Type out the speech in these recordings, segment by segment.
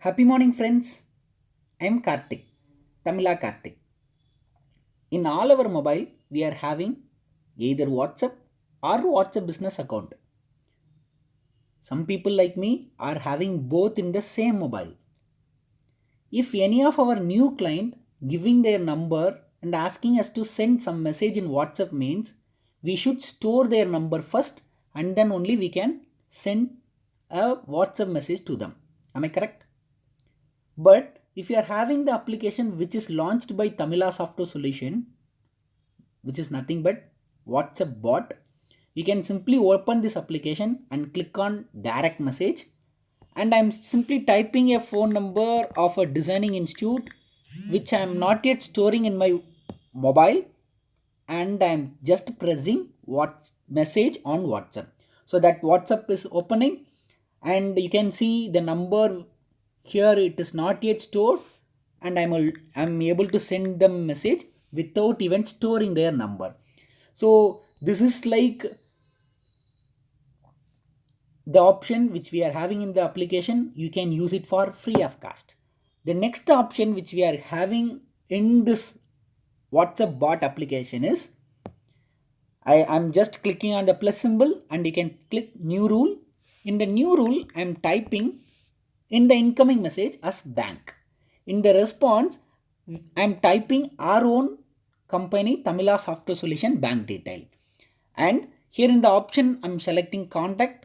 Happy morning, friends. I am Karthik, Tamila Karthik. In all our mobile, we are having either WhatsApp or WhatsApp business account. Some people like me are having both in the same mobile. If any of our new client giving their number and asking us to send some message in WhatsApp means we should store their number first and then only we can send a WhatsApp message to them. Am I correct? But if you are having the application which is launched by Tamila Software Solution, which is nothing but WhatsApp bot, you can simply open this application and click on direct message. And I'm simply typing a phone number of a designing institute which I'm not yet storing in my mobile, and I'm just pressing what message on WhatsApp. So that WhatsApp is opening and you can see the number here, it is not yet stored, and I'm able to send them message without even storing their number. So this is like the option which we are having in the application. You can use it for free of cost. The next option which we are having in this WhatsApp bot application is I'm just clicking on the plus symbol and you can click new rule. In the new rule, I'm typing in the incoming message as bank. In the response, I'm typing our own company Tamila Software Solution bank detail. And here in the option, I'm selecting contact,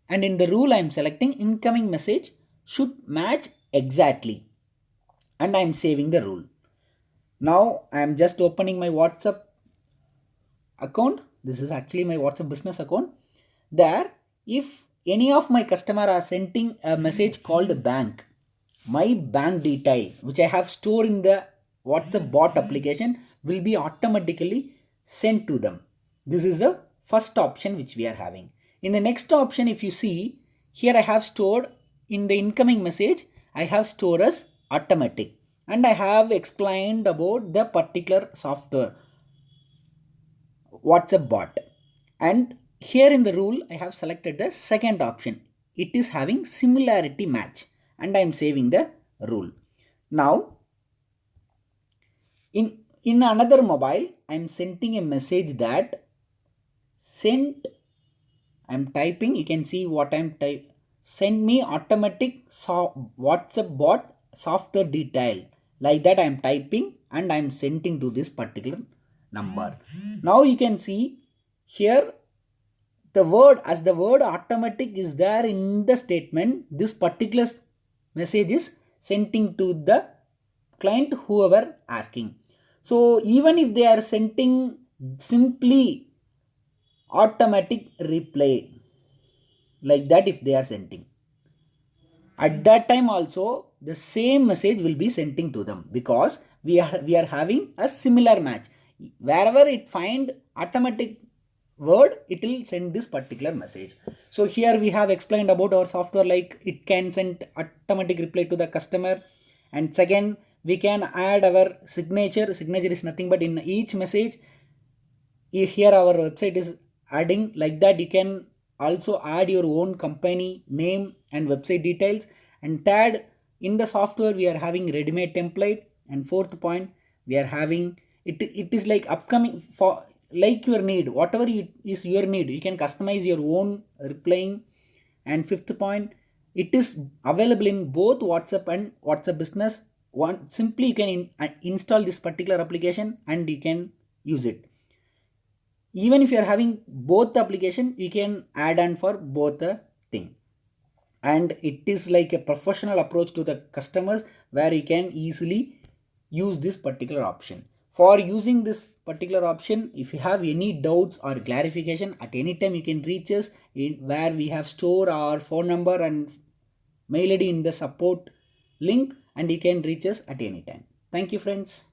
and in the rule, I'm selecting incoming message should match exactly, and I'm saving the rule. Now I'm just opening my WhatsApp account. This is actually my WhatsApp business account. There, if any of my customer are sending a message called bank, my bank detail which I have stored in the WhatsApp bot application will be automatically sent to them. This is the first option which we are having. In the next option, if you see here, I have stored in the incoming message, I have stored as automatic, and I have explained about the particular software WhatsApp bot. And here in the rule, I have selected the second option. It is having similarity match, and I am saving the rule. Now, in another mobile, I am sending a message that send. I am typing. You can see what I am type. Send me automatic WhatsApp bot software detail. Like that, I am typing and I am sending to this particular number. Now you can see here the word automatic is there in the statement. This particular message is sending to the client whoever asking. So even if they are sending simply automatic reply, like that, if they are sending at that time also the same message will be sending to them, because we are having a similar match. Wherever it find automatic word, it will send this particular message. So here we have explained about our software, like it can send automatic reply to the customer. And second, we can add our signature is nothing but in each message. Here our website is adding, like that you can also add your own company name and website details. And third, in the software we are having ready-made template. And fourth point, we are having it is like upcoming for like your need, whatever is your need, you can customize your own replying. And fifth point, it is available in both WhatsApp and WhatsApp business. One, simply you can install this particular application and you can use it. Even if you are having both the application, you can add on for both the thing. And it is like a professional approach to the customers, where you can easily use this particular option. For using this particular option, if you have any doubts or clarification, at any time you can reach us where we have stored our phone number and mail ID in the support link, and you can reach us at any time. Thank you, friends.